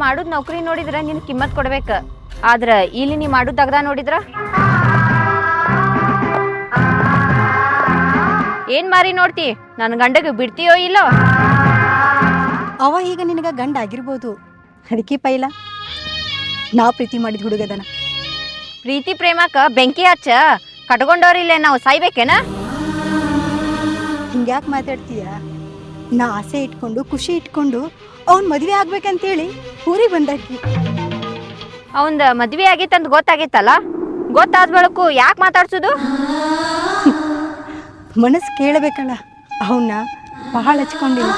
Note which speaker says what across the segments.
Speaker 1: ಮಾಡುದ್ ನೌಕರಿ ನೋಡಿದ್ರ ನಿನ್ ಕಿಮ್ಮತ್ ಕೊಡ್ಬೇಕ. ಆದ್ರ ಇಲ್ಲಿ ನೀ ಮಾಡುದ್ ದಗದ ನೋಡಿದ್ರ ಏನ್ ಮಾರಿ ನೋಡ್ತಿ? ನನ್ ಗಂಡಗ ಬಿಡ್ತೀಯೋ ಇಲ್ಲೋ?
Speaker 2: ಅವ ಈಗ ನಿನಗ ಗಂಡ ಆಗಿರ್ಬೋದು, ಅದಕ್ಕೆ ಪೈಲ ನಾ ಪ್ರೀತಿ ಮಾಡಿದ ಹುಡುಗದನ.
Speaker 1: ಪ್ರೀತಿ ಪ್ರೇಮಕ್ಕ ಬೆಂಕಿ ಹಚ್ಚ ಕಟ್ಕೊಂಡವ್ರಿಲ್ಲೇ ನಾವು ಸಾಯ್ಬೇಕೇನ?
Speaker 2: ಹಿಂಗ್ಯಾಕೆ ಮಾತಾಡ್ತೀಯ? ನಾ ಆಸೆ ಇಟ್ಕೊಂಡು ಖುಷಿ ಇಟ್ಕೊಂಡು ಅವ್ನ್ ಮದುವೆ ಆಗ್ಬೇಕಂತೇಳಿ ಊರಿಗೆ ಬಂದಾಕಿ.
Speaker 1: ಅವಂದ ಮದ್ವೆ ಆಗಿತ್ತಂತ ಗೊತ್ತಾಗಿತ್ತಲ್ಲ, ಗೊತ್ತಾದ ಬಳಕು ಯಾಕೆ ಮಾತಾಡ್ಸುದು?
Speaker 2: ಮನಸ್ಸು ಕೇಳಬೇಕಲ್ಲ, ಅವನ್ನ ಬಹಳ ಹಚ್ಕೊಂಡಿಲ್ಲ.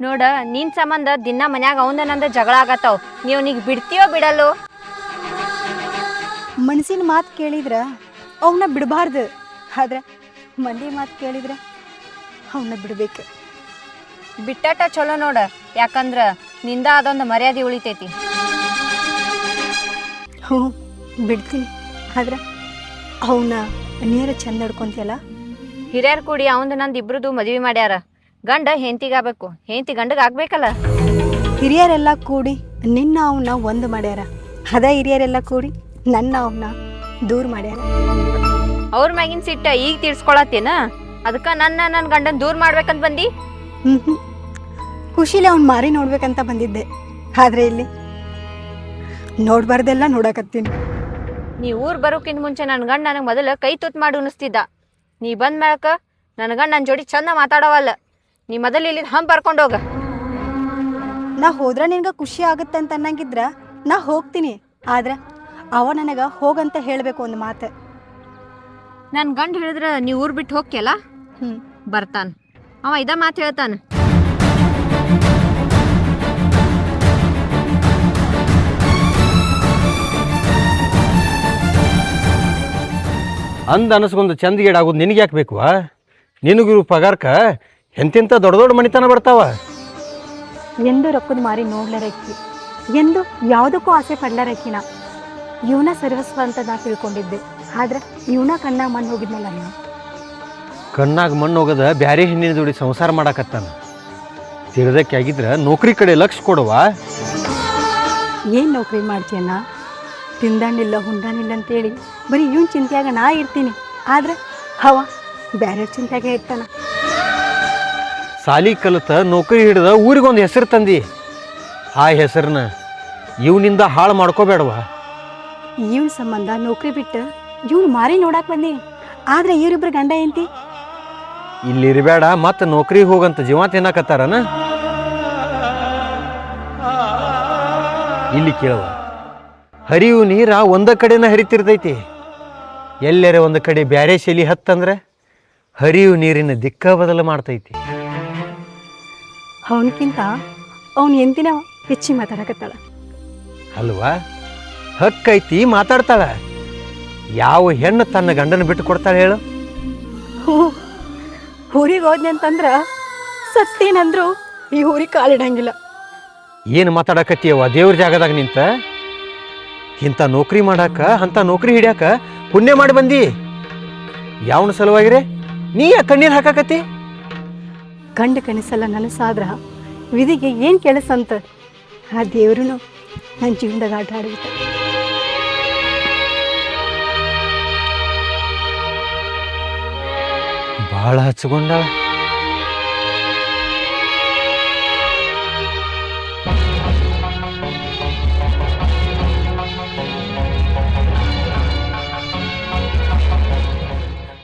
Speaker 1: ನೋಡ, ನಿನ್ ಸಂಬಂಧ ದಿನ ಮನ್ಯಾಗ ಅವಂದ ನಂದ ಜಗಳ ಆಗತ್ತಾವ. ನೀವು ನೀಗ್ ಬಿಡ್ತೀಯೋ ಬಿಡಲ್ಲೋ?
Speaker 2: ಮನಸ್ಸಿನ ಮಾತು ಕೇಳಿದ್ರ ಅವನ್ನ ಬಿಡಬಾರ್ದು, ಆದ್ರೆ ಮಂದಿ ಮಾತು ಕೇಳಿದ್ರ ಅವನ್ನ ಬಿಡ್ಬೇಕು.
Speaker 1: ಬಿಟ್ಟಾಟ ಚಲೋ ನೋಡ, ಯಾಕಂದ್ರ ನಿಂದ ಅದೊಂದು ಮರ್ಯಾದೆ ಉಳಿತೈತಿ.
Speaker 2: ಹ್ಞೂ ಬಿಡ್ತೀನಿ, ಆದ್ರೆ ಅವನ್ನ ನೇರ ಚಂದ ನಡ್ಕೊಂತಿಯಲ್ಲ.
Speaker 1: ಹಿರಿಯರ್ ಕೂಡಿ ಅವಂದ ನಂದು ಇಬ್ರದು ಮದ್ವಿ ಮಾಡ್ಯಾರ. ಗಂಡ ಹೆಂಡತಿಗಾಗಬೇಕು, ಹೆಂಡತಿ ಗಂಡಗ ಆಗ್ಬೇಕಲ್ಲ.
Speaker 2: ಹಿರಿಯರೆಲ್ಲ ಕೂಡಿ ನಿನ್ನ ಅವನ್ನ ಒಂದು ಮಾಡ್ಯಾರ, ಅದ ಹಿರಿಯರೆಲ್ಲ ಕೂಡಿ ನನ್ನ ಅವನ್ನ ದೂರ ಮಾಡ್ಯಾರ.
Speaker 1: ಅವ್ರ ಮ್ಯಾಗಿನ ಸಿಟ್ಟ ಈಗ ತೀರ್ಸ್ಕೊಳತ್ತೇನ? ಅದಕ್ಕ ನನ್ನ ಗಂಡನ್ ದೂರ ಮಾಡ್ಬೇಕಂತ ಬಂದಿ?
Speaker 2: ಖುಷಿಲಿ ಅವ್ನ ಮಾರಿ ನೋಡ್ಬೇಕಂತ ಬಂದಿದ್ದೆ, ಆದ್ರೆ ಇಲ್ಲಿ ನೋಡ್ಬಾರ್ದೆಲ್ಲ ನೋಡಕತ್ತೀನಿ.
Speaker 1: ನೀ ಊರ್ ಬರೋಕ್ಕಿಂತ ಮುಂಚೆ ನನ್ನ ಗಂಡ ನನಗೆ ಮೊದಲು ಕೈ ತುತ್ತು ಮಾಡಿ ಉಣಿಸ್ತಿದ್ದ. ನೀ ಬಂದ ಮ್ಯಾಕ ನನ್ನ ಗಂಡ ನನ್ನ ಜೋಡಿ ಚಂದ ಮಾತಾಡವಲ್ಲ. ನೀ ಮೊದಲು ಇಲ್ಲಿ ಹಂಪ್ ಬರ್ಕೊಂಡೋಗ.
Speaker 2: ನಾ ಹೋದ್ರ ನಿನ್ಗ ಖುಷಿ ಆಗುತ್ತಂತ ಅನ್ನಂಗಿದ್ರ ನಾ ಹೋಗ್ತೀನಿ, ಆದ್ರೆ ಅವ ನನಗ ಹೋಗಂತ ಹೇಳ್ಬೇಕು ಒಂದು ಮಾತು.
Speaker 1: ನನ್ನ ಗಂಡ ಹೇಳಿದ್ರ ನೀ ಊರ್ ಬಿಟ್ಟು ಹೋಗ್ಯಲ್ಲ, ಬರ್ತಾನ ಅವ ಇದ ಮಾತು ಹೇಳ್ತಾನ.
Speaker 3: ಅಂದ ಅನಸ್ಕೊಂಡು ಚಂದಗೇಡಾಗೋದು ನಿನಗೆ ಯಾಕೆ ಬೇಕು? ನಿನಗಿರು ಪಗಾರಕ್ಕ ಎಂತೆಂಥ ದೊಡ್ಡ ದೊಡ್ಡ ಮಣಿತನ ಬರ್ತಾವ.
Speaker 2: ಎಂದು ರೊಕ್ಕದ ಮಾರಿ ನೋಡ್ಲಾರಕ್ಕಿ, ಎಂದು ಯಾವುದಕ್ಕೂ ಆಸೆ ಪಡ್ಲಾರಕ್ಕಿನ ಇವನ ಸರ್ವಸ್ವ ಅಂತ ನಾ ತಿಳ್ಕೊಂಡಿದ್ದೆ, ಆದ್ರೆ ಇವನ ಕಣ್ಣಾಗ ಮಣ್ಣು ಹೋಗಿದ್ನಲ್ಲ. ನಾ
Speaker 3: ಕಣ್ಣಾಗ ಮಣ್ಣು ಹೋಗದ ಬ್ಯಾರೆ ಹೆಣ್ಣಿನ ಜೋಡಿ ಸಂಸಾರ ಮಾಡಾಕತ್ತಾನ. ತಿಳಿದಕ್ಕೆ ಆಗಿದ್ರೆ ನೌಕರಿ ಕಡೆ ಲಕ್ಷ ಕೊಡುವ.
Speaker 2: ಏನು ನೌಕರಿ ಮಾಡ್ತೀಯಣ್ಣ? ತಿಂದಾಣಿಲ್ಲ ಹುಂದಾಣಿಲ್ಲ ಅಂತೇಳಿ ಬರೀ ಇವನ್ ಚಿಂತೆಯಾಗ ನಾ ಇರ್ತೀನಿ, ಆದ್ರೆ ಅವ ಬ್ಯಾರೆ ಚಿಂತೆಯಾಗ ಇರ್ತಾನ.
Speaker 3: ಸಾಲಿ ಕಲಿತ ನೌಕರಿ ಹಿಡ್ದ ಊರಿಗೊಂದು ಹೆಸರು ತಂದಿ. ಆ ಹೆಸರನ್ನ ಇವನಿಂದ ಹಾಳು ಮಾಡ್ಕೋಬೇಡವ.
Speaker 2: ಇವನ್ ಸಂಬಂಧ ನೌಕರಿ ಬಿಟ್ಟು ಇವ್ನು ಮಾರಿ ನೋಡಾಕ್ ಬಂದಿ, ಆದ್ರೆ ಇವರಿಬ್ರು ಗಂಡ ಎಂತಿ
Speaker 3: ಇಲ್ಲಿರಬೇಡ, ಮತ್ತೆ ನೌಕರಿ ಹೋಗಂತ ಜೀವ ತಿನ್ನಕತ್ತಾರನ? ಇಲ್ಲಿ ಕೇಳುವ, ಹರಿವು ನೀರ ಒಂದ ಕಡೆನ ಹರಿತಿರ್ತೈತಿ. ಎಲ್ಲರ ಒಂದು ಕಡೆ ಬ್ಯಾರೆ ಶೈಲಿ ಹತ್ತಂದ್ರೆ ಹರಿವು ನೀರಿನ ದಿಕ್ಕ ಬದಲು ಮಾಡ್ತೈತಿ.
Speaker 2: ಅವನಕ್ಕಿಂತ ಅವನು ಎಂತಿನ ಹೆಚ್ಚಿಗೆ ಮಾತಾಡಕತ್ತಾಳ
Speaker 3: ಅಲ್ವಾ? ಹಕ್ಕೈತಿ, ಮಾತಾಡ್ತಾಳ. ಯಾವ ಹೆಣ್ಣು ತನ್ನ ಗಂಡನ ಬಿಟ್ಟು ಕೊಡ್ತಾಳೆ ಹೇಳು?
Speaker 2: ಊರಿಗೆ ಹೋದ್ನಿ ಅಂತಂದ್ರ ಸತ್ತೇನಂದ್ರು ಈ ಊರಿಗೆ ಕಾಲಿಡಂಗಿಲ್ಲ.
Speaker 3: ಏನು ಮಾತಾಡಕತ್ತೀಯವ ದೇವ್ರ ಜಾಗದಾಗ ನಿಂತ? ಇಂಥ ನೌಕರಿ ಮಾಡಾಕ, ಅಂಥ ನೌಕರಿ ಹಿಡಿಯಾಕ ಪುಣ್ಯ ಮಾಡಿ ಬಂದಿ. ಯಾವನ ಸಲುವಾಗಿರೇ ನೀ ಯಾ ಕಣ್ಣೀರು ಹಾಕಾಕತ್ತಿ?
Speaker 2: ಗಂಡ ಕನಸಲ್ಲ ನನಸಾದ್ರ ವಿಧಿಗೆ ಏನು ಕೆಲಸಂತ ಆ ದೇವ್ರೂ ನನ್ನ ಜೀವನದಾಗ ಆಟ ಆಡಿಬಿಟ್ಟ.
Speaker 3: ಭಾಳ ಹಚ್ಕೊಂಡಾಳ.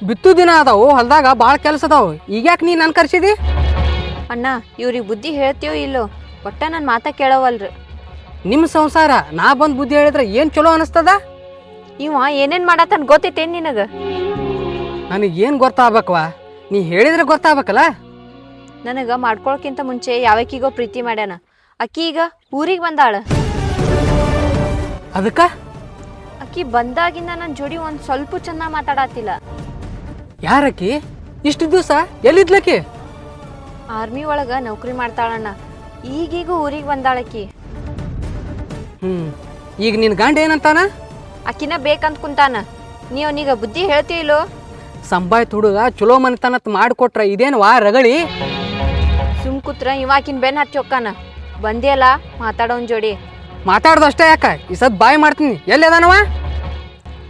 Speaker 4: ಬಿತ್ತು ದಿನ ಅದಾವು, ಹೊಲ್ದಾಗ ಭಾಳ ಕೆಲಸ ಅದಾವು. ಈಗ್ಯಾಕೆ ನೀ ನಾನು ಕರ್ಸಿದಿ?
Speaker 1: ಅಣ್ಣ, ಇವ್ರಿಗೆ ಬುದ್ಧಿ ಹೇಳ್ತೀಯೋ ಇಲ್ಲೋ, ಒಟ್ಟ ನನ್ನ ಮಾತ ಕೇಳವಲ್ರಿ.
Speaker 4: ನಿಮ್ಮ ಸಂಸಾರ ನಾ ಬಂದು ಬುದ್ಧಿ ಹೇಳಿದ್ರೆ ಏನು ಚಲೋ ಅನಿಸ್ತದ?
Speaker 1: ಇವ ಏನೇನು ಮಾಡತ್ತನ್ ಗೊತ್ತೈತೇನು ನಿನಗ?
Speaker 4: ನನಗೇನು ಗೊತ್ತಾಗ್ಬೇಕವ? ನೀ ಹೇಳಿದ್ರೆ ಗೊತ್ತಾಗ್ಬೇಕಲ್ಲ.
Speaker 1: ನನಗೆ ಮಾಡ್ಕೊಳಕ್ಕಿಂತ ಮುಂಚೆ ಯಾವಕ್ಕಿಗೋ ಪ್ರೀತಿ ಮಾಡ್ಯಾನ. ಅಕ್ಕಿ ಈಗ ಊರಿಗೆ ಬಂದಾಳ.
Speaker 4: ಅದಕ್ಕೆ
Speaker 1: ಅಕ್ಕಿ ಬಂದಾಗಿಂದ ನನ್ನ ಜೋಡಿ ಒಂದು ಸ್ವಲ್ಪ ಚಂದ ಮಾತಾಡತ್ತಿಲ್ಲ.
Speaker 4: ಯಾರಕ್ಕಿ? ಇಷ್ಟು ದಿವಸ ಎಲ್ಲಿದ್ಲಕ್ಕಿ?
Speaker 1: ಆರ್ಮಿ ಒಳಗೆ ನೌಕರಿ ಮಾಡ್ತಾಳಣ್ಣ. ಈಗೀಗ ಊರಿಗೆ ಬಂದಾಳಕ್ಕಿ.
Speaker 4: ಈಗ ನಿನ್ನ ಗಂಡ ಏನಂತಾನ?
Speaker 1: ಅಕ್ಕಿನ ಬೇಕಂತ ಕುಂತಾನ. ನೀ ಅವನೀಗ ಬುದ್ಧಿ ಹೇಳ್ತೀಯ ಇಲ್ಲೋ?
Speaker 4: ಸಂಬಾಯ್ತು ಹುಡುಗ ಚಲೋ ಮನೆತನತ್ ಮಾಡಿಕೊಟ್ರ ಇದೇನು ವಾ ರಗಳಿ?
Speaker 1: ಸುಮ್ ಕೂತ್ರ ಇವಾಕಿನ ಬೆನ್ ಹಚ್ಚಿ ಹೊಕ್ಕಾನ. ಬಂದಿಯಲ್ಲ ಮಾತಾಡೋನ್ ಜೋಡಿ.
Speaker 4: ಮಾತಾಡ್ದು ಅಷ್ಟೇ ಯಾಕ ಈ ಸದ್ ಬಾಯ್ ಮಾಡ್ತೀನಿ. ಎಲ್ಲಿ ಅದಾನವ?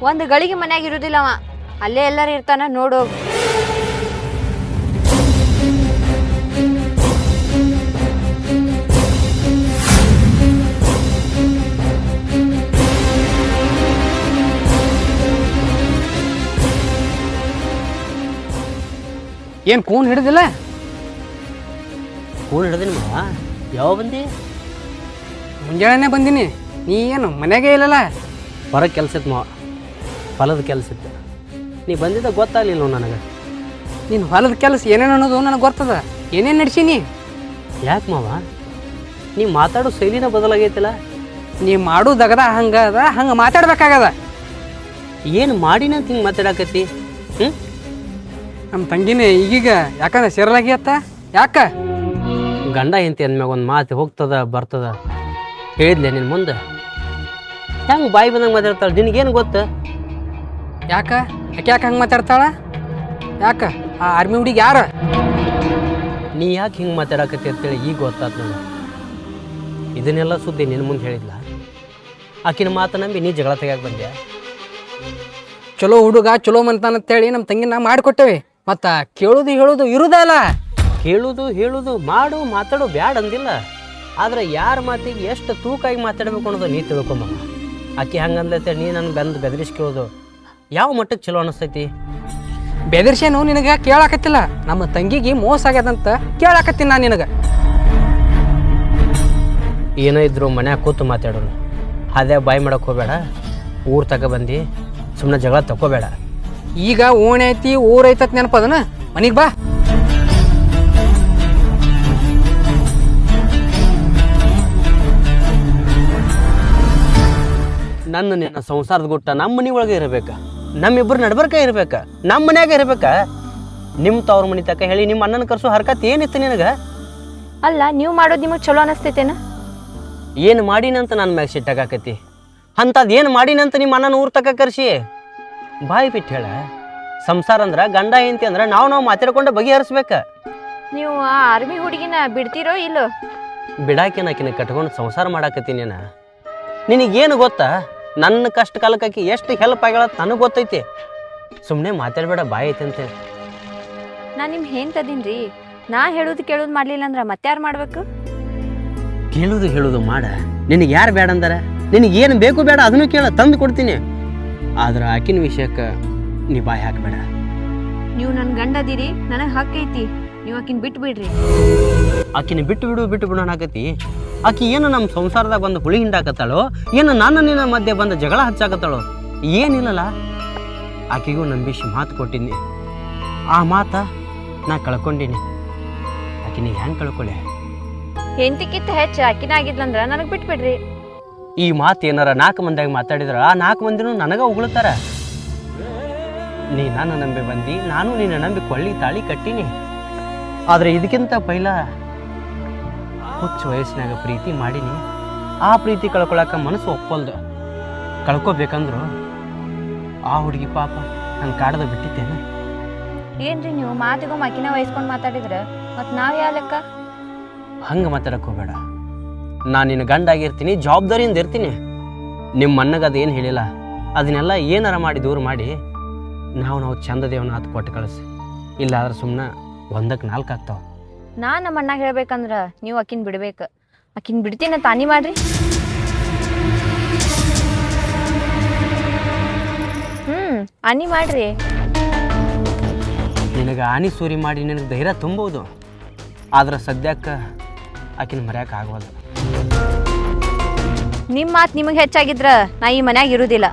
Speaker 1: ಒಂದು ಗಳಿಗೆ ಮನ್ಯಾಗ ಇರುದಿಲ್ಲವ, ಅಲ್ಲೇ ಎಲ್ಲರೂ ಇರ್ತಾನ ನೋಡು.
Speaker 4: ಏನು ಕೂನ್ ಹಿಡಿದಿಲ್ಲ?
Speaker 5: ಕೂನ್ ಹಿಡ್ದಿನಿ ಮಾವ. ಯಾವ ಬಂದಿ?
Speaker 4: ಮುಂಜಾನೆ ಬಂದೀನಿ. ನೀ ಏನು ಮನೆಗೆ ಇಲ್ಲಲ್ಲ?
Speaker 5: ಹೊರಗೆ ಕೆಲಸ ಇತ್ತು ಮಾವ, ಹೊಲದ ಕೆಲಸ ಇತ್ತು. ನೀ ಬಂದಿದ್ದ ಗೊತ್ತಾಗಲಿಲ್ಲ ನನಗೆ.
Speaker 4: ನೀನು ಹೊಲದ ಕೆಲಸ ಏನೇನು ಅನ್ನೋದು ನನಗೆ ಗೊತ್ತದ. ಏನೇನು ನಡ್ಸೀನಿ?
Speaker 5: ಯಾಕೆ ಮಾವ, ನೀ ಮಾತಾಡೋ ಶೈಲಿನ ಬದಲಾಗೈತಿಲ್ಲ.
Speaker 4: ನೀ ಮಾಡೋದಗದ ಹಂಗೆ ಅದ, ಹಂಗೆ ಮಾತಾಡ್ಬೇಕಾಗದ.
Speaker 5: ಏನು ಮಾಡಿನಂತ ಹಿಂಗೆ ಮಾತಾಡಕತ್ತಿ?
Speaker 4: ನಮ್ಮ ತಂಗಿನೇ ಈಗೀಗ ಯಾಕಂದ್ರೆ ಸೇರಲಾಗಿಯತ್ತ. ಯಾಕ?
Speaker 5: ಗಂಡ ಹೆಂಡತಿ ಅಂದ್ಮ್ಯಾಗ ಒಂದು ಮಾತು ಹೋಗ್ತದ ಬರ್ತದ ಹೇಳಿದ್ಲೆ ನಿನ್ನ ಮುಂದೆ. ಹೆಂಗೆ ಬಾಯಿ ಬಂದಂಗೆ ಮಾತಾಡ್ತಾಳೆ? ನಿನಗೇನು ಗೊತ್ತು?
Speaker 4: ಯಾಕ ಯಾಕೆ ಹಂಗೆ ಮಾತಾಡ್ತಾಳ? ಯಾಕ ಆ ಆರ್ಮಿ ಹುಡುಗಿ ಯಾರ?
Speaker 5: ನೀ ಯಾಕೆ ಹಿಂಗೆ ಮಾತಾಡಕತ್ತಿ ಅಂತೇಳಿ ಈಗ ಗೊತ್ತಾತ್ ನನಗೆ. ಇದನ್ನೆಲ್ಲ ಸುದ್ದಿ ನಿನ್ನ ಮುಂದೆ ಹೇಳಿದ್ಲ. ಆಕಿನ ಮಾತು ನಂಬಿ ನೀ ಜಗಳ ತೆಗ್ಯಾಕೆ ಬಂದ್ಯಾ?
Speaker 4: ಚಲೋ ಹುಡುಗ ಚಲೋ ಮಂತಾನ ಅಂತೇಳಿ ನಮ್ಮ ತಂಗಿನ ಮಾಡಿಕೊಟ್ಟೇವಿ. ಮತ್ತು ಕೇಳೋದು ಹೇಳೋದು ಇರುದಲ್ಲ.
Speaker 5: ಕೇಳುದು ಹೇಳುದು ಮಾಡು ಮಾತಾಡು ಬ್ಯಾಡ ಅಂದಿಲ್ಲ. ಆದ್ರೆ ಯಾರ ಮಾತಿಗೆ ಎಷ್ಟು ತೂಕಾಗಿ ಮಾತಾಡಬೇಕು ಅನ್ನೋದು ನೀ ತಿಳ್ಕೊಂಬ. ಆಕೆ ಹಂಗಂದೈತೆ ನೀ ನನ್ನ ಬಂದು ಬೆದರಿಸಿ ಕೇಳೋದು ಯಾವ ಮಟ್ಟಕ್ಕೆ ಚಲೋ ಅನಿಸ್ತೈತಿ?
Speaker 4: ಬೆದರ್ಸೇನು ನಿನಗೆ ಕೇಳಾಕತ್ತಿಲ್ಲ. ನಮ್ಮ ತಂಗಿಗೆ ಮೋಸ ಆಗ್ಯದಂತ ಕೇಳಾಕತ್ತೀನಿ ನಾನು ನಿನಗೆ.
Speaker 5: ಏನೋ ಇದ್ರು ಮನ್ಯಾಗ ಕೂತು ಮಾತಾಡೋಣ. ಅದೇ ಬಾಯಿ ಮಾಡಕ್ಕೆ ಹೋಗಬೇಡ. ಊರು ತಗ ಬಂದು ಸುಮ್ಮನೆ ಜಗಳ ತಗೋಬೇಡ.
Speaker 4: ಈಗ ಓಣೆ ಐತಿ ಊರೈತತ್ ನೆನಪದನ. ಮನಿಗೆ ಬಾ.
Speaker 5: ನಿನ್ನ ಸಂಸಾರದ ಗುಟ್ಟ ನಮ್ಮ ಮನೆ ಒಳಗೆ ಇರಬೇಕು. ನಮ್ಮಿಬ್ಬರು ನಡ್ಬರ್ಕ ಇರ್ಬೇಕು. ನಮ್ಮ ಮನ್ಯಾಗ ಇರ್ಬೇಕಾ? ನಿಮ್ಮ ತವ್ರ ಮನೆ ತಕ್ಕ ಹೇಳಿ ನಿಮ್ಮ ಅಣ್ಣನ ಕರ್ಸೋ ಹರ್ಕತ್ ಏನಿತ್ತು ನಿನಗೆ?
Speaker 1: ಅಲ್ಲ, ನೀವು ಮಾಡೋದು ನಿಮಗೆ ಚಲೋ ಅನಿಸ್ತೈತೇನ?
Speaker 5: ಏನು ಮಾಡಿನಂತ ನನ್ನ ಮ್ಯಾಗ ಸಿಟ್ಟಾಗಕತಿ? ಅಂಥದ್ದು ಏನು ಮಾಡಿನಂತ ನಿಮ್ಮ ಅಣ್ಣನ ಊರು ತಕ್ಕ ಕರ್ಸಿ ಬಾಯಿ ಬಿಟ್ಟು ಹೇಳ. ಸಂಸಾರ ಅಂದ್ರೆ ಗಂಡ ಹೆಂಡತಿ ಅಂದ್ರೆ ನಾವು ಮಾತಾಡ್ಕೊಂಡು ಬಗೆಹರಿಸ್ಬೇಕ.
Speaker 1: ನೀವು ಆ ಆರ್ಮಿ ಹುಡುಗಿನ ಬಿಡ್ತೀರೋ ಇಲ್ಲೋ?
Speaker 5: ಬಿಡಾಕಿನ ಕಟ್ಕೊಂಡು ಸಂಸಾರ ಮಾಡಾಕತ್ತೀನಿ. ನಿನಗೇನು ಗೊತ್ತಾ? ನನ್ನ ಕಷ್ಟ ಕಾಲಕ್ಕಾಕಿ ಎಷ್ಟು ಹೆಲ್ಪ್ ಆಗ್ಯಾಳ ನನಗೆ ಗೊತ್ತೈತಿ. ಸುಮ್ಮನೆ ಮಾತಾಡಬೇಡ ಬಾಯಿ ಐತೆ ಅಂತೇಳಿ.
Speaker 1: ನಾನು ನಿಮ್ಮ ಹೆಂಡ್ತದೀನಿ ರೀ. ನಾ ಹೇಳೋದು ಕೇಳೋದು ಮಾಡಲಿಲ್ಲ ಅಂದ್ರೆ ಮತ್ತಾರು ಮಾಡಬೇಕು?
Speaker 5: ಕೇಳೋದು ಹೇಳೋದು ಮಾಡ. ನಿನಗೆ ಯಾರು ಬೇಡ ಅಂದಾರ? ನಿನಗೇನು ಬೇಕು ಬೇಡ ಅದನ್ನು ಕೇಳ, ತಂದು ಕೊಡ್ತೀನಿ. ಆದ್ರೆ ಆಕಿನ ವಿಷಯಕ್ಕೆ ನೀ ಬಾಯಿ ಹಾಕಬೇಡ.
Speaker 1: ನೀವು ನನ್ನ ಗಂಡದಿರಿ, ನನಗೆ ಹಕ್ಕೈತಿ. ನೀವು ಆಕಿನ ಬಿಟ್ಟು ಬಿಡ್ರಿ.
Speaker 5: ಆಕಿನ ಬಿಟ್ಟು ಬಿಡು ಅನ್ನಕತ್ತಿ. ಆಕಿ ಏನು ನಮ್ಮ ಸಂಸಾರದಾಗ ಬಂದು ಹುಳಿ ಹಿಂಡಾಕತ್ತಾಳೋ, ಏನು ನಾನು ನಿನ್ನ ಮಧ್ಯೆ ಬಂದು ಜಗಳ ಹಚ್ಚಾಕತ್ತಾಳೋ? ಏನಿಲ್ಲಲ್ಲ. ಆಕಿಗೂ ನಂಬಿಸಿ ಮಾತು ಕೊಟ್ಟಿನಿ. ಆ ಮಾತ ನಾ ಕಳ್ಕೊಂಡೀನಿ. ಆಕಿನಿಗೆ ಹೆಂಗೆ ಕಳ್ಕೊಳ್ಳೆ?
Speaker 1: ಹೆಂಡತಿಕ್ಕಿಂತ ಹೆಚ್ಚು ಆಕಿನ ಆಗಿದ್ಲಂದ್ರೆ ನನಗೆ ಬಿಟ್ಟು ಬಿಡ್ರಿ.
Speaker 5: ಈ ಮಾತು ಏನಾರ 4 ಮಂದಿಯಾಗ ಮಾತಾಡಿದ್ರೆ ಆ 4 ಮಂದಿನೂ ನನಗೆ ಉಗುಳ್ತಾರ. ನೀ ನನ್ನ ನಂಬಿ ಬಂದು, ನಾನು ನಿನ್ನ ನಂಬಿ ಕೊಳ್ಳಿ ತಾಳಿ ಕಟ್ಟೀನಿ. ಆದರೆ ಇದಕ್ಕಿಂತ ಪೈಲ ಹುಚ್ಚ ವಯಸ್ಸಿನಾಗ ಪ್ರೀತಿ ಮಾಡೀನಿ. ಆ ಪ್ರೀತಿ ಕಳ್ಕೊಳಕ್ಕೆ ಮನಸ್ಸು ಒಪ್ಪಲ್ದು. ಕಳ್ಕೊಬೇಕಂದ್ರು ಆ ಹುಡುಗಿ ಪಾಪ ನನ್ನ ಕಾಡದ ಬಿಟ್ಟಿತ್ತೇನೆ.
Speaker 1: ಏನ್ರಿ ನೀವು ಮಾತಿಗೂ ಆಕಿನ ವಹಿಸ್ಕೊಂಡು ಮಾತಾಡಿದ್ರೆ ಮತ್ತು ನಾವು ಯಾವ ಲೆಕ್ಕ?
Speaker 5: ಹಂಗೆ ಮಾತಾಡಕ್ಕೆ ಹೋಗಬೇಡ. ನಾನು ನಿನ್ನ ಗಂಡಾಗಿರ್ತೀನಿ, ಜವಾಬ್ದಾರಿಯಿಂದ ಇರ್ತೀನಿ. ನಿಮ್ಮ ಅಣ್ಣಗೆ ಅದೇನು ಹೇಳಿಲ್ಲ. ಅದನ್ನೆಲ್ಲ ಏನಾರ ಮಾಡಿ ದೂರ ಮಾಡಿ ನಾವು ಚಂದದೇವನ ಹತ್ತು ಕೊಟ್ಟು ಕಳಿಸಿ. ಇಲ್ಲ ಆದ್ರೆ ಸುಮ್ಮನೆ 1ಕ್ಕೆ 4 ಆಗ್ತಾವ.
Speaker 1: ನಾನು ನಮ್ಮ ಅಣ್ಣಗೆ ಹೇಳ್ಬೇಕಂದ್ರೆ ನೀವು ಆಕಿನ ಬಿಡ್ಬೇಕು. ಆಕಿನ ಬಿಡ್ತೀನಿ ತಾನಿ ಮಾಡ್ರಿ. ಅನಿ ಮಾಡ್ರಿ.
Speaker 5: ನಿನಗೆ ಆನಿ ಸೂರಿ ಮಾಡಿ ನಿನಗೆ ಧೈರ್ಯ ತುಂಬೋದು. ಆದ್ರೆ ಸದ್ಯಕ್ಕೆ ಆಕಿನ ಮರ್ಯಾಕೆ ಆಗೋದು.
Speaker 1: ನಿಮ್ಮ ಮಾತು ನಿಮಗೆ ಹೆಚ್ಚಾಗಿದ್ರ ನಾ ಈ ಮನ್ಯಾಗ ಇರುವುದಿಲ್ಲ.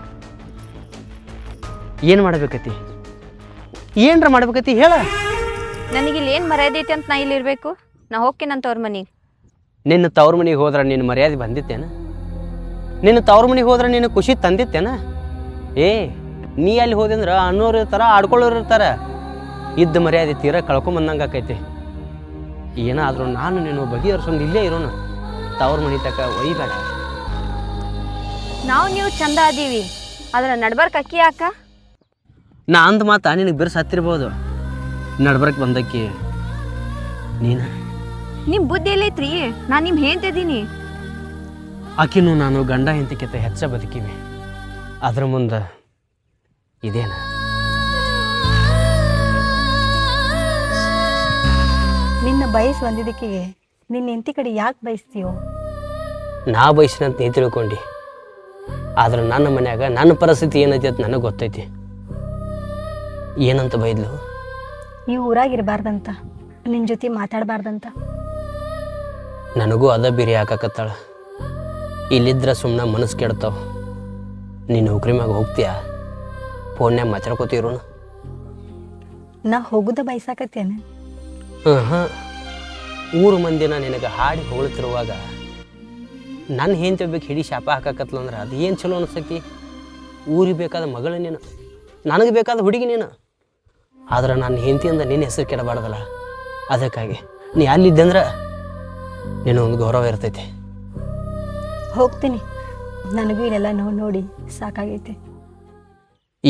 Speaker 5: ಏನು ಮಾಡ್ಬೇಕತಿ? ಏನರ ಮಾಡ್ಬೇಕತಿ ಹೇಳ.
Speaker 1: ನನಗಿಲ್ಲಿ ಏನು ಮರ್ಯಾದೆ ಐತಿ ಅಂತ ನಾ ಇಲ್ಲಿ ಇರಬೇಕು? ನಾ ಹೋಗ್ತೀನಂತ ಅವ್ರ ಮನೆಗೆ.
Speaker 5: ನಿನ್ನ ತವ್ರ ಮನೆಗೆ ಹೋದ್ರೆ ನಿನ್ನ ಮರ್ಯಾದೆ ಬಂದಿತ್ತೇನ? ನಿನ್ನ ತವ್ರ ಮನೆಗೆ ಹೋದ್ರೆ ನಿನ್ನ ಖುಷಿ ತಂದಿತ್ತೇನ? ನೀ ಅಲ್ಲಿ ಹೋದೆ ಅಂದ್ರೆ ಅನ್ನೋರು ಇರ್ತಾರ, ಆಡ್ಕೊಳ್ಳೋರು ಇರ್ತಾರೆ. ಇದ್ದ ಮರ್ಯಾದೆ ತೀರ ಕಳ್ಕೊಂಬಂದಂಗೆ ಆಕೈತಿ. ಏನಾದರೂ ನಾನು ನೀನು ಬಗೆಹರಿಸೋಂದು ಇಲ್ಲೇ ಇರೋನು. ತವ್ರ ಮನೆ ತಕ ಒಯ್ಬೇಡ.
Speaker 1: ನಾವು ನೀವು ಚಂದ ಅದೀವಿ, ಆದ್ರೆ ನಡ್ಬರ್ಕ್ ಅಕ್ಕಿ ಯಾಕ?
Speaker 5: ನಾ ಅಂದ ಮಾತ ನಿನಗೆ ಬಿರ್ಸ್ ಹತ್ತಿರ್ಬೋದು. ನಡ್ಬರ್ಕ್ ಬಂದಕ್ಕಿ ನೀನು
Speaker 1: ನಿಮ್ಮ ಬುದ್ಧಿ ಎಲ್ಲೈತ್ರಿ? ನಾನು ನಿಮ್ಮ ಹೇಳ್ತಿದ್ದೀನಿ.
Speaker 5: ಆಕಿನೂ ನಾನು ಗಂಡ ಹೆಂಡತಿಕಿಂತ ಹೆಚ್ಚ ಬದುಕಿವಿ. ಅದ್ರ ಮುಂದೆ ಇದೇನ?
Speaker 2: ನಿನ್ನ ಬಯಸ್ ಬಂದಿದ್ದಕ್ಕೆ ನಿನ್ನ ಹೆಂಡತಿ ಕಡೆ ಯಾಕೆ ಬಯಸ್ತೀಯೋ?
Speaker 5: ನಾ ಬಯಸಿನಂತ ನೀ ತಿಳ್ಕೊಂಡು, ಆದ್ರೆ ನನ್ನ ಮನ್ಯಾಗ ನನ್ನ ಪರಿಸ್ಥಿತಿ ಏನೈತಿ ಅಂತ ನನಗೆ ಗೊತ್ತೈತಿ. ಏನಂತ ಬೈದ್ಲು?
Speaker 2: ಈ ಊರಾಗಿರಬಾರ್ದಂತ, ನಿನ್ನ ಜೊತೆ ಮಾತಾಡಬಾರ್ದಂತ.
Speaker 5: ನನಗೂ ಅದ ಬಿರಿ ಹಾಕಕತ್ತಾಳ. ಇಲ್ಲಿದ್ರೆ ಸುಮ್ಮನೆ ಮನಸ್ಸು ಕೆಡ್ತಾವ. ನೀನು ನೌಕರಿ ಮ್ಯಾಗ ಹೋಗ್ತೀಯಾ? ಫೋನ್ಯಾಗ ಮಾತಾಡ್ಕೋತೀರೋಣ.
Speaker 2: ನಾ ಹೋಗುದ ಬಯಸಾಕತ್ತೇನೆ.
Speaker 5: ಹಾಂ, ಊರು ಮಂದಿನ ನಿನಗೆ ಹಾಡಿ ಹೊಗಳ್ತಿರುವಾಗ ನನ್ನ ಹೆಂಡತಿ ಒಬ್ಬಕ್ಕೆ ಹಿಡಿ ಶಾಪ ಹಾಕಕತ್ಲು ಅಂದ್ರೆ ಅದು ಏನು ಚಲೋ ಅನಿಸ್ತೈತಿ? ಊರಿಗೆ ಬೇಕಾದ ಮಗಳು ನೀನು, ನನಗೆ ಬೇಕಾದ ಹುಡುಗಿ ನೀನು. ಆದ್ರೆ ನನ್ನ ಹೆಂಡತಿಯಿಂದ ನಿನ್ನ ಹೆಸರು ಕೆಡಬಾರ್ದಲ್ಲ. ಅದಕ್ಕಾಗಿ ನೀ ಅಲ್ಲಿದ್ದಂದ್ರೆ ನೀನು ಒಂದು ಗೌರವ ಇರ್ತೈತಿ.
Speaker 2: ಹೋಗ್ತೀನಿ. ನನಗೂ ಇಲ್ಲೆಲ್ಲ ನೋಡಿ ಸಾಕಾಗೈತೆ.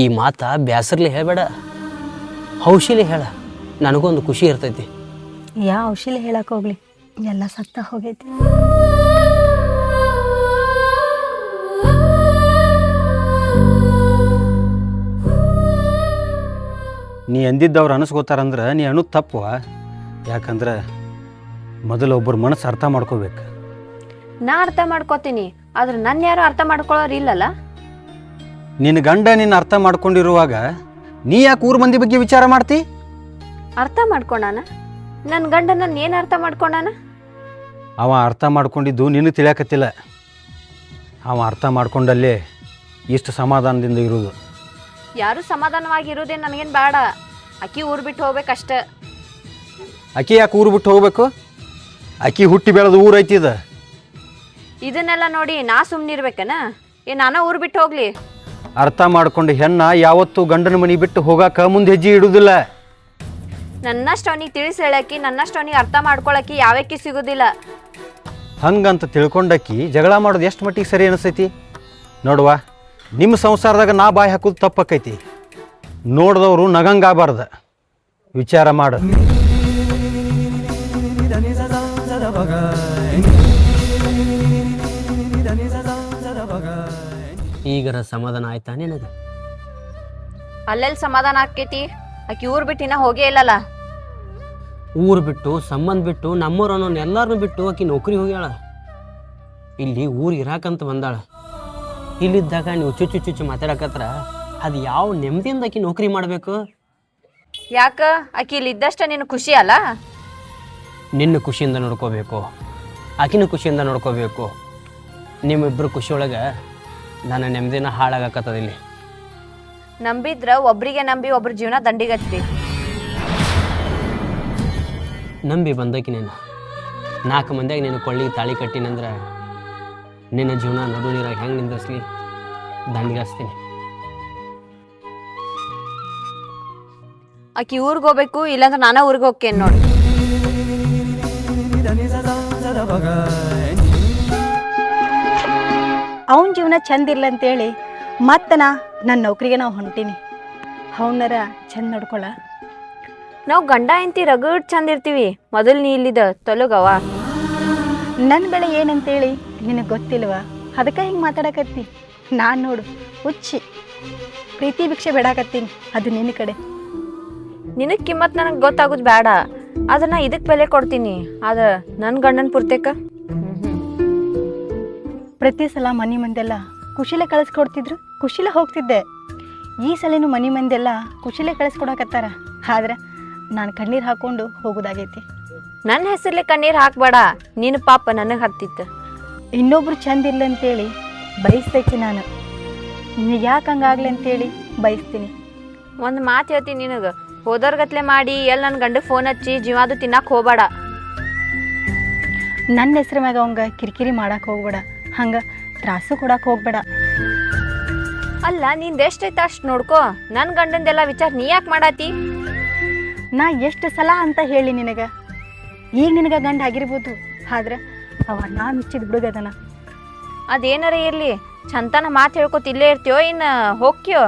Speaker 5: ಈ ಮಾತ ಬ್ಯಾಸರ್ಲಿ ಹೇಳಬೇಡ, ಹೌಶಿಲಿ ಹೇಳ. ನನಗೊಂದು ಖುಷಿ ಇರ್ತೈತಿ.
Speaker 2: ಯಾವ ಔಷಧಿ ಹೇಳಕ್ ಹೋಗ್ಲಿ, ಎಲ್ಲ ಸತ್ತ ಹೋಗೈತಿ.
Speaker 3: ನೀ ಅಂದಿದ್ದವ್ರು ಅನಿಸ್ಕೋತಾರಂದ್ರೆ ನೀ ಅನ್ನೋದು ತಪ್ಪುವ. ಯಾಕಂದ್ರೆ ಮೊದಲು ಒಬ್ಬರ ಮನಸ್ಸು ಅರ್ಥ ಮಾಡ್ಕೋಬೇಕು.
Speaker 1: ನಾ ಅರ್ಥ ಮಾಡ್ಕೋತೀನಿ, ಆದ್ರೆ ನನ್ನ ಯಾರು ಅರ್ಥ ಮಾಡ್ಕೊಳ್ಳೋರು ಇಲ್ಲಲ್ಲ.
Speaker 3: ನಿನ್ನ ಗಂಡ ನಿನ್ನ ಅರ್ಥ ಮಾಡ್ಕೊಂಡಿರುವಾಗ ನೀ ಯಾಕೆ ಊರ ಮಂದಿ ಬಗ್ಗೆ ವಿಚಾರ ಮಾಡ್ತಿ?
Speaker 1: ಅರ್ಥ ಮಾಡ್ಕೊಂಡಾನ? ನನ್ನ ಗಂಡ ನನ್ನ ಏನು ಅರ್ಥ ಮಾಡ್ಕೊಂಡಾನ?
Speaker 3: ಅವ ಅರ್ಥ ಮಾಡ್ಕೊಂಡಿದ್ದು ನಿನಗೆ ತಿಳಿಯಾಕತ್ತಿಲ್ಲ. ಅವ ಅರ್ಥ ಮಾಡ್ಕೊಂಡಲ್ಲೇ ಇಷ್ಟು ಸಮಾಧಾನದಿಂದ ಇರೋದು.
Speaker 1: ಯಾರು ಸಮಾಧಾನವಾಗಿರೋದೇ ನನಗೇನು ಬೇಡ. ಅಕ್ಕಿ ಊರು ಬಿಟ್ಟು ಹೋಗ್ಬೇಕಷ್ಟೆ.
Speaker 3: ಆಕಿ ಯಾಕೆ ಊರು ಬಿಟ್ಟು ಹೋಗ್ಬೇಕು? ಆಕಿ ಹುಟ್ಟಿ ಬೆಳೆದು ಊರು ಐತಿದ.
Speaker 1: ಇದನ್ನೆಲ್ಲ ನೋಡಿ ನಾ ಸುಮ್ಮನಿರ್ಬೇಕನ? ನಾನು ಊರು ಬಿಟ್ಟು ಹೋಗ್ಲಿ?
Speaker 3: ಅರ್ಥ ಮಾಡ್ಕೊಂಡು ಹೆಣ್ಣ ಯಾವತ್ತೂ ಗಂಡನ ಮನೆ ಬಿಟ್ಟು ಹೋಗಾಕ ಮುಂದೆ ಹೆಜ್ಜೆ ಇಡುವುದಿಲ್ಲ.
Speaker 1: ನನ್ನಷ್ಟು ಅವನಿಗೆ ತಿಳಿಸಿ ಹೇಳಕ್ಕಿ, ನನ್ನಷ್ಟು ಅವನಿಗೆ ಅರ್ಥ ಮಾಡ್ಕೊಳಕ್ಕಿ ಯಾವಕ್ಕಿ ಸಿಗೋದಿಲ್ಲ.
Speaker 3: ಹಂಗಂತ ತಿಳ್ಕೊಂಡಕ್ಕಿ ಜಗಳ ಮಾಡೋದು ಎಷ್ಟು ಮಟ್ಟಿಗೆ ಸರಿ ಅನಿಸ್ತೈತಿ ನೋಡುವ. ನಿಮ್ಮ ಸಂಸಾರದಾಗ ನಾ ಬಾಯಿ ಹಾಕೋದು ತಪ್ಪಕ್ಕೈತಿ. ನೋಡಿದವರು ನಗಂಗಾಗಬಾರ್ದು, ವಿಚಾರ ಮಾಡು.
Speaker 5: ಈಗರ ಸಮಾಧಾನ ಆಯ್ತಾ ನಿನಗೆ?
Speaker 1: ಅಲ್ಲೆಲ್ಲಿ ಸಮಾಧಾನ ಆಕೈತಿ? ಆಕಿ ಊರು ಬಿಟ್ಟು ಇನ್ನ ಹೋಗೇ ಇಲ್ಲಲ್ಲ.
Speaker 5: ಊರು ಬಿಟ್ಟು, ಸಂಬಂಧ ಬಿಟ್ಟು, ನಮ್ಮೂರು ಅನ್ನೋನ್ ಎಲ್ಲರನ್ನೂ ಬಿಟ್ಟು ಆಕಿ ನೌಕರಿ ಹೋಗ್ಯಾಳ. ಇಲ್ಲಿ ಊರು ಇರಾಕಂತ ಬಂದಾಳ. ಇಲ್ಲಿದ್ದಾಗ ನೀವು ಚುಚ್ಚು ಚುಚ್ಚು ಮಾತಾಡಕತ್ರ ಅದು ಯಾವ ನೆಮ್ಮದಿಯಿಂದ ಆಕಿ ನೌಕರಿ ಮಾಡಬೇಕು?
Speaker 1: ಯಾಕ? ಆಕಿ ಇಲ್ಲಿ ಇದ್ದಷ್ಟ ನಿನ್ನ ಖುಷಿ ಅಲ್ಲ?
Speaker 5: ನಿನ್ನ ಖುಷಿಯಿಂದ ನೋಡ್ಕೋಬೇಕು, ಆಕಿನ ಖುಷಿಯಿಂದ ನೋಡ್ಕೋಬೇಕು. ನಿಮ್ಮಿಬ್ಬರು ಖುಷಿಯೊಳಗೆ ನನ್ನ ನೆಮ್ಮದಿನ ಹಾಳಾಗಕತ್ತದ. ಇಲ್ಲಿ
Speaker 1: ನಂಬಿದ್ರ ಒಬ್ರಿಗೆ ನಂಬಿ ಒಬ್ರ ಜೀವನ ದಂಡಿಗತ್ತಿ.
Speaker 5: ನಂಬಿ ಬಂದಕಿ ನೀನು 4 ಮಂದಿಯಾಗ ನೀನು ಕೊಳ್ಳಿಗೆ ತಾಳಿ ಕಟ್ಟಿನಂದ್ರೆ ನಿನ್ನ ಜೀವನ ನಡು ನೀರಾಗ ಹೆಂಗೆ ನಿಂದಿಸ್ಲಿ? ದಂಡಿಗಾಸ್ತೀನಿ.
Speaker 1: ಆಕಿ ಊರಿಗೆ ಹೋಗ್ಬೇಕು, ಇಲ್ಲಾಂದ್ರೆ ನಾನ ಊರಿಗೆ ಹೋಗ್ತೇನೆ ನೋಡಿ.
Speaker 2: ಅವನ ಜೀವನ ಚಂದ ಇಲ್ಲ ಅಂತೇಳಿ ಮತ್ತೆ ನನ್ನ ನೌಕರಿಗೆ ನಾವು ಹೊಂಟೀನಿ. ಅವನರ ಚಂದ ನೋಡ್ಕೊಳ.
Speaker 1: ನಾವು ಗಂಡ ಎಂತಿ ರಗಡ್ ಚಂದ ಇರ್ತೀವಿ. ಮೊದಲು ನೀ ಇಲ್ಲಿದ ತೊಲಗವ.
Speaker 2: ನನ್ನ ಬೆಳೆ ಏನಂತೇಳಿ ನಿನಗೆ ಗೊತ್ತಿಲ್ವ? ಅದಕ್ಕೆ ಹಿಂಗೆ ಮಾತಾಡಕತ್ತಿ. ನಾನು ನೋಡು ಹುಚ್ಚಿ ಪ್ರೀತಿ ಭಿಕ್ಷೆ ಬೇಡಾಕತ್ತೀನಿ, ಅದು ನಿನ್ನ ಕಡೆ.
Speaker 1: ನಿನಗೆ ಕಿಮ್ಮತ್ ನನಗೆ ಗೊತ್ತಾಗೋದು ಬೇಡ, ಆದ್ರೆ ನಾ ಇದಕ್ಕೆ ಬೆಲೆ ಕೊಡ್ತೀನಿ. ಆದ್ರೆ ನನ್ನ ಗಂಡನ ಪೂರ್ತೇಕ
Speaker 2: ಪ್ರತಿ ಸಲ ಮನೆ ಮಂದೆಲ್ಲ ಕುಶಿಲೆ ಕಳಿಸ್ಕೊಡ್ತಿದ್ರು, ಕುಶಿಲೆ ಹೋಗ್ತಿದ್ದೆ. ಈ ಸಲಿನೂ ಮನೆ ಮಂದೆಲ್ಲ ಕುಶಿಲೆ ಕಳಿಸ್ಕೊಡಕತ್ತಾರ. ಆದ್ರೆ ನಾನು ಕಣ್ಣೀರು ಹಾಕ್ಕೊಂಡು ಹೋಗೋದಾಗೈತಿ.
Speaker 1: ನನ್ನ ಹೆಸರ್ಲೆ ಕಣ್ಣೀರು ಹಾಕ್ಬೇಡ. ನೀನು ಪಾಪ ನನಗೆ ಹತ್ತಿತ್ತು.
Speaker 2: ಇನ್ನೊಬ್ರು ಚಂದ ಇಲ್ಲ ಅಂತೇಳಿ ಬಯಸ್ತೈತಿ ನಾನು. ನಿನಗೆ ಯಾಕೆ ಹಂಗಾಗ್ಲಿ ಅಂತೇಳಿ ಬಯಸ್ತೀನಿ.
Speaker 1: ಒಂದು ಮಾತು ಹೇಳ್ತೀನಿ ನಿನಗೆ, ಹೋದರ್ಗತ್ಲೆ ಮಾಡಿ ಎಲ್ಲಿ ನನ್ನ ಗಂಡ ಫೋನ್ ಹಚ್ಚಿ ಜೀವಾದು ತಿನ್ನಕ್ಕೆ ಹೋಗಬೇಡ.
Speaker 2: ನನ್ನ ಹೆಸ್ರ ಮ್ಯಾಗ ಅವಂಗ ಕಿರಿಕಿರಿ ಮಾಡಕ್ಕೆ ಹೋಗ್ಬೇಡ, ಹಂಗೆ ತ್ರಾಸು ಕೊಡಕ್ಕೆ ಹೋಗ್ಬೇಡ.
Speaker 1: ಅಲ್ಲ ನಿಂದು ಎಷ್ಟೈತೆ ಅಷ್ಟು ನೋಡ್ಕೋ. ನನ್ನ ಗಂಡಂದೆಲ್ಲ ವಿಚಾರ ನೀ ಯಾಕೆ ಮಾಡಾತಿ?
Speaker 2: ನಾ ಎಷ್ಟು ಸಲ ಅಂತ ಹೇಳಿ ನಿನಗೆ. ಈಗ ನಿನಗೆ ಗಂಡ ಆಗಿರ್ಬೋದು, ಆದ್ರೆ ಅವ ನಾ ಮಿಚ್ಚಿದ ಹುಡುಗದನ.
Speaker 1: ಅದೇನಾರ ಇರಲಿ, ಚಂತನ ಮಾತು ಹೇಳ್ಕೊತ ಇಲ್ಲೇ ಇರ್ತೀಯೋ ಇನ್ನು ಹೋಗ್ತೀಯೋ?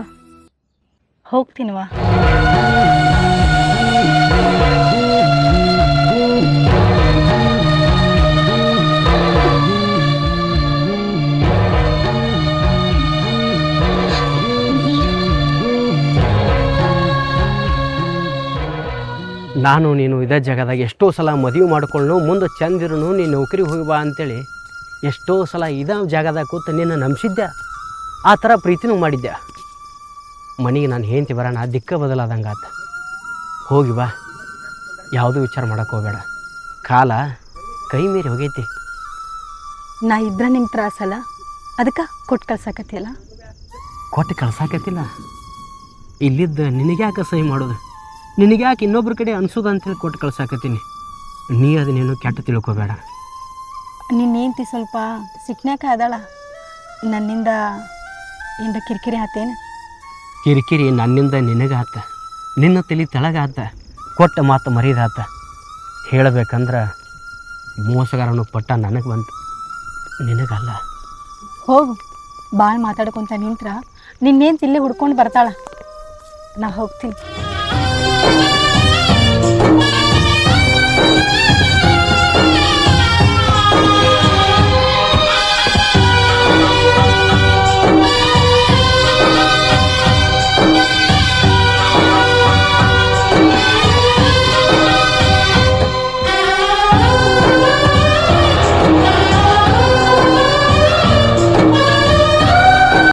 Speaker 2: ಹೋಗ್ತೀನವಾ.
Speaker 5: ನಾನು ನೀನು ಇದೇ ಜಾಗದಾಗ ಎಷ್ಟೋ ಸಲ ಮದುವೆ ಮಾಡ್ಕೊಳ್ಳು ಮುಂದೆ ಚಂದಿರುನು ನೀನು ನೌಕರಿಗೆ ಹೋಗಿ ಬಾ ಅಂತೇಳಿ ಎಷ್ಟೋ ಸಲ ಇದೇ ಜಾಗದಾಗ ಕೂತು ನಿನ್ನ ನಂಬಿಸಿದ್ದೆ. ಆ ಥರ ಪ್ರೀತಿನೂ ಮಾಡಿದ್ದೆ. ಮನೆಗೆ ನಾನು ಹೆಂಡ್ತಿ ಬರೋಣ ದಿಕ್ಕ ಬದಲಾದಂಗೆ ಆತ. ಹೋಗಿ ಬಾ, ಯಾವುದೂ ವಿಚಾರ ಮಾಡೋಕೆ ಹೋಗಬೇಡ. ಕಾಲ ಕೈ ಮೀರಿ ಹೋಗೈತಿ.
Speaker 2: ನಾ ಇದ್ರೆ ನಿಂಗೆ ತ್ರಾಸಲ್ಲ, ಅದಕ್ಕೆ ಕೊಟ್ಟು ಕಳ್ಸಕತ್ತಿಲ್ಲ.
Speaker 5: ಕೊಟ್ಟು ಕಳ್ಸಾಕತ್ತಿಲ್ಲ. ಇಲ್ಲಿದ್ದ ನಿನಗ್ಯಾಕೆ ಸಹಿ ಮಾಡೋದು, ನಿನಗ್ಯಾಕೆ ಇನ್ನೊಬ್ರ ಕಡೆ ಅನ್ಸೋದು ಅಂತೇಳಿ ಕೊಟ್ಟು ಕಳ್ಸಾಕತ್ತೀನಿ. ನೀ ಅದನ್ನೇನು ಕೆಟ್ಟ ತಿಳ್ಕೊಬೇಡ.
Speaker 2: ನಿನ್ನೇಂತಿ ಸ್ವಲ್ಪ ಸಿಕ್ನ್ಯಾಕ ಅದಾಳ, ನನ್ನಿಂದ ಏನ್ರ ಕಿರಿಕಿರಿ ಆತೇನು?
Speaker 5: ಕಿರಿಕಿರಿ ನನ್ನಿಂದ ನಿನಗಾತ, ನಿನ್ನ ತಲೆ ತೆಳಗಾತ, ಕೊಟ್ಟ ಮಾತು ಮರೀದಾತ. ಹೇಳಬೇಕಂದ್ರೆ ಮೋಸಗಾರನು ಪಟ್ಟ ನನಗೆ ಬಂತು, ನಿನಗಲ್ಲ.
Speaker 2: ಹೋಗು, ಭಾಳ ಮಾತಾಡ್ಕೊಂತ ನಿಂತ್ರ ನಿನ್ನೇಂತ ಇಲ್ಲೇ ಹುಡ್ಕೊಂಡು ಬರ್ತಾಳ. ನಾ ಹೋಗ್ತೀನಿ.